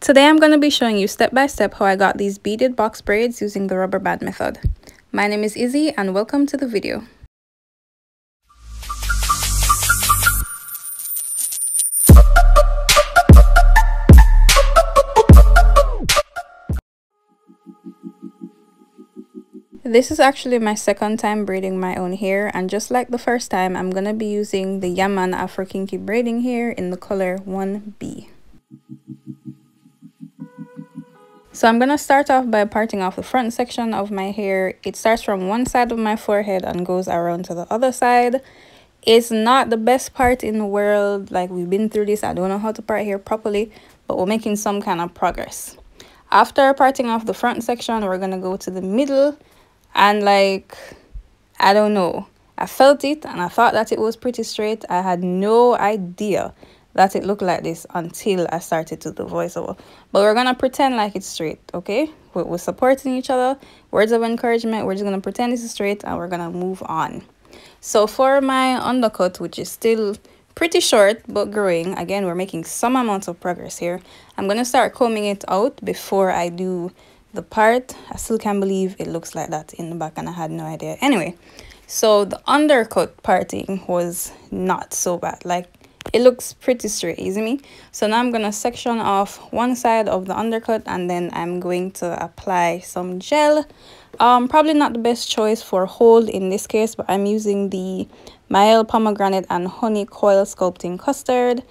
Today I'm going to be showing you step by step how I got these beaded box braids using the rubber band method. My name is Izzy and welcome to the video. This is actually my second time braiding my own hair, and just like the first time, I'm going to be using the Yaman Afro Kinky braiding hair in the color 1B. So I'm going to start off by parting off the front section of my hair. It starts from one side of my forehead and goes around to the other side. It's not the best part in the world, like we've been through this. I don't know how to part hair properly, but we're making some kind of progress. After parting off the front section, we're going to go to the middle, and like, I don't know, I felt it and I thought that it was pretty straight. I had no idea that it looked like this until I started to do voiceover. But we're gonna pretend like it's straight, okay? We're supporting each other, words of encouragement. We're just gonna pretend this is straight and we're gonna move on. So for my undercut, which is still pretty short but growing, again, we're making some amount of progress here. I'm gonna start combing it out before I do the part. I still can't believe it looks like that in the back and I had no idea. Anyway, so the undercut parting was not so bad. Like, it looks pretty straight, easy me. So now I'm gonna section off one side of the undercut and then I'm going to apply some gel. Probably not the best choice for hold in this case, but I'm using the Mielle Pomegranate and Honey Coil Sculpting Custard,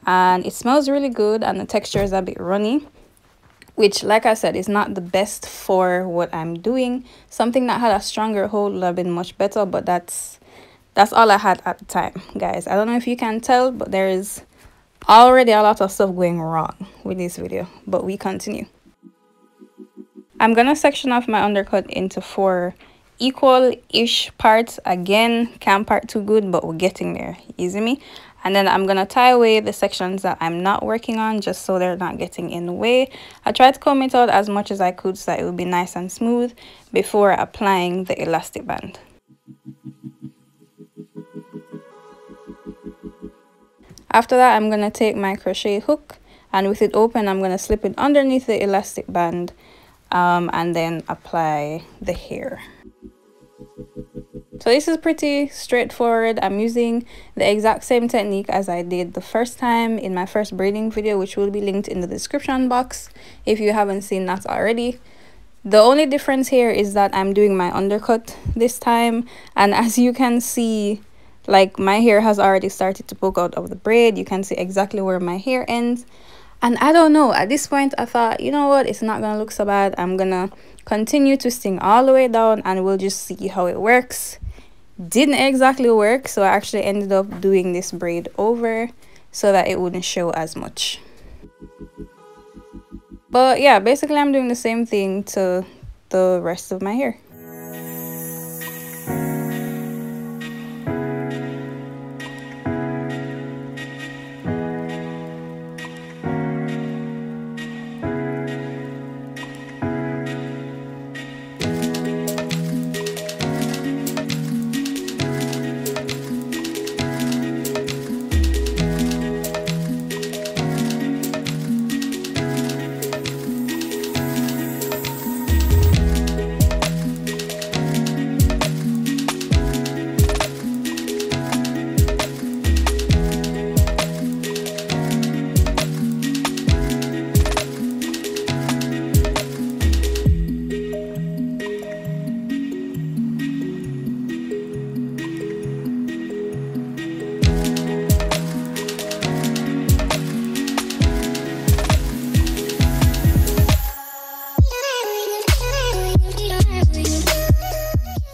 and it smells really good and the texture is a bit runny, which, like I said, is not the best for what I'm doing. Something that had a stronger hold would have been much better, but that's all I had at the time, guys. I don't know if you can tell, but there is already a lot of stuff going wrong with this video, but we continue. I'm gonna section off my undercut into 4 equal-ish parts. Again, can't part too good, but we're getting there, easy me. And then I'm gonna tie away the sections that I'm not working on, just so they're not getting in the way. I tried to comb it out as much as I could so that it would be nice and smooth before applying the elastic band. After that, I'm gonna take my crochet hook, and with it open, I'm gonna slip it underneath the elastic band and then apply the hair. So this is pretty straightforward. I'm using the exact same technique as I did the first time in my first braiding video, which will be linked in the description box if you haven't seen that already. The only difference here is that I'm doing my undercut this time, and as you can see, like, my hair has already started to poke out of the braid. You can see exactly where my hair ends. And I don't know, at this point I thought, you know what, it's not gonna look so bad. I'm gonna continue twisting all the way down and we'll just see how it works. Didn't exactly work, so I actually ended up doing this braid over so that it wouldn't show as much. But yeah, basically I'm doing the same thing to the rest of my hair.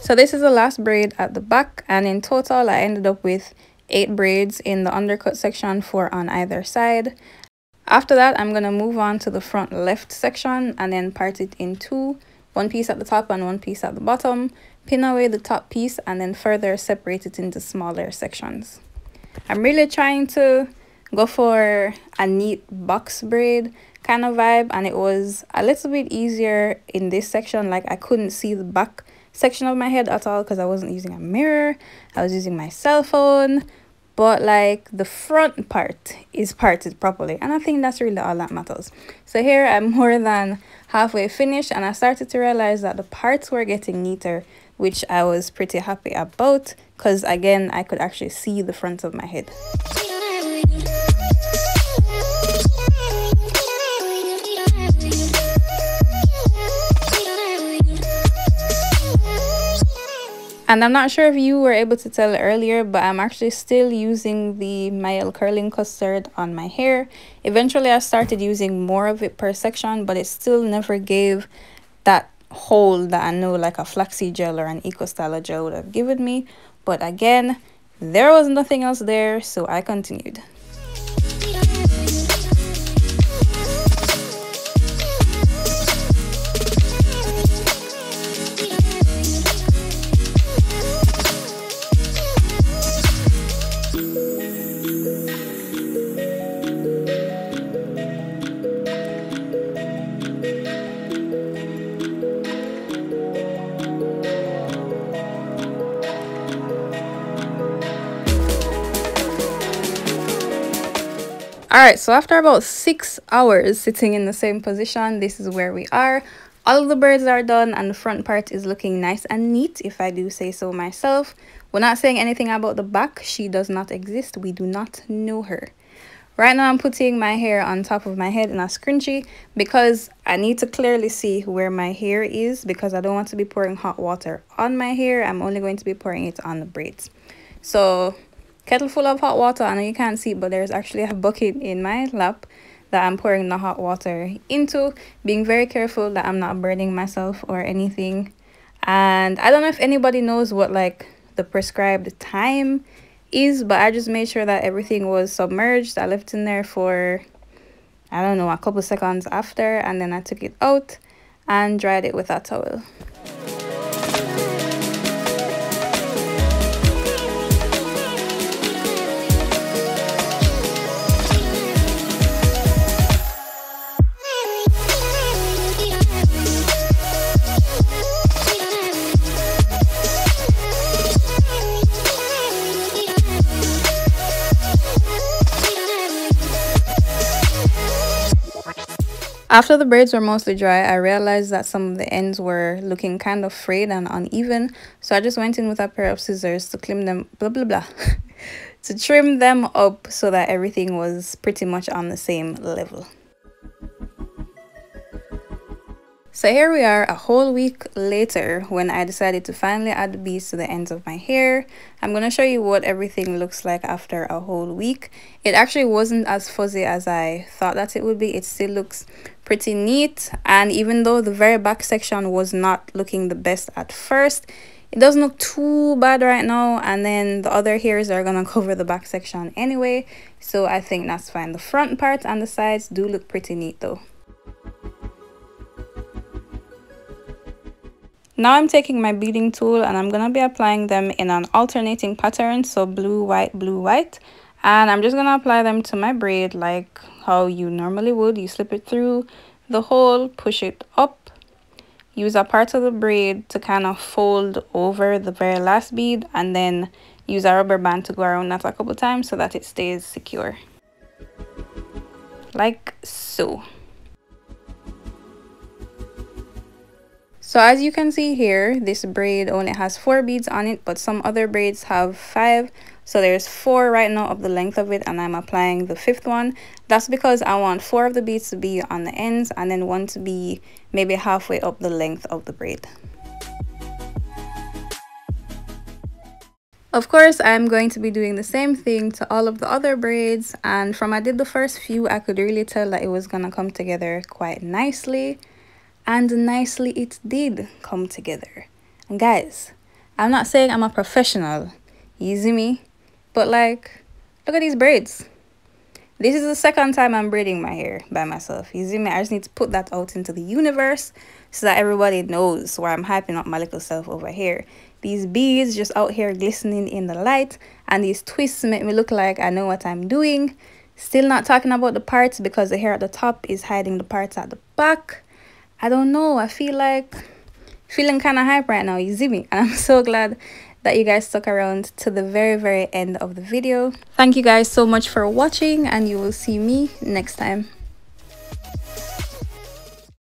So this is the last braid at the back, and in total I ended up with 8 braids in the undercut section, 4 on either side. After that, I'm going to move on to the front left section and then part it in 2, 1 piece at the top and 1 piece at the bottom, pin away the top piece and then further separate it into smaller sections. I'm really trying to go for a neat box braid kind of vibe, and it was a little bit easier in this section. Like, I couldn't see the back section of my head at all because I wasn't using a mirror. I was using my cell phone, but like the front part is parted properly, and I think that's really all that matters. So here I'm more than halfway finished, and I started to realize that the parts were getting neater, which I was pretty happy about, because again I could actually see the front of my head. And I'm not sure if you were able to tell earlier, but I'm actually still using the Mielle curling custard on my hair. Eventually I started using more of it per section, but it still never gave that hold that I know like a flaxseed gel or an eco styler gel would have given me. But again, there was nothing else there, so I continued. Alright, so after about 6 hours sitting in the same position, this is where we are. All of the braids are done and the front part is looking nice and neat, if I do say so myself. We're not saying anything about the back. She does not exist. We do not know her. Right now I'm putting my hair on top of my head in a scrunchie because I need to clearly see where my hair is, because I don't want to be pouring hot water on my hair. I'm only going to be pouring it on the braids. So kettle full of hot water. I know you can't see, but there's actually a bucket in my lap that I'm pouring the hot water into, being very careful that I'm not burning myself or anything. And I don't know if anybody knows what like the prescribed time is, but I just made sure that everything was submerged. I left in there for, I don't know, a couple seconds after, and then I took it out and dried it with a towel. After the braids were mostly dry, I realized that some of the ends were looking kind of frayed and uneven. So I just went in with a pair of scissors to trim them, to trim them up so that everything was pretty much on the same level. So here we are a whole week later when I decided to finally add the beads to the ends of my hair. I'm going to show you what everything looks like after a whole week. It actually wasn't as fuzzy as I thought that it would be. It still looks pretty neat, and even though the very back section was not looking the best at first, it doesn't look too bad right now, and then the other hairs are going to cover the back section anyway, so I think that's fine. The front part and the sides do look pretty neat though. Now I'm taking my beading tool and I'm going to be applying them in an alternating pattern, so blue, white, and I'm just going to apply them to my braid like how you normally would. You slip it through the hole, push it up, use a part of the braid to kind of fold over the very last bead, and then use a rubber band to go around that a couple times so that it stays secure, like so. So as you can see here, this braid only has 4 beads on it, but some other braids have 5. So there's 4 right now of the length of it, and I'm applying the 5th one. That's because I want 4 of the beads to be on the ends and then 1 to be maybe halfway up the length of the braid. Of course, I'm going to be doing the same thing to all of the other braids, and from I did the first few, I could really tell that it was gonna come together quite nicely. And nicely it did come together. And guys, I'm not saying I'm a professional, you see me, but like, look at these braids. This is the second time I'm braiding my hair by myself, you see me. I just need to put that out into the universe so that everybody knows where I'm hyping up my little self over here. These beads just out here glistening in the light, and these twists make me look like I know what I'm doing. Still not talking about the parts because the hair at the top is hiding the parts at the back. I don't know, I feel like feeling kind of hype right now, you see me, and I'm so glad that you guys stuck around to the very end of the video. Thank you guys so much for watching, and you will see me next time.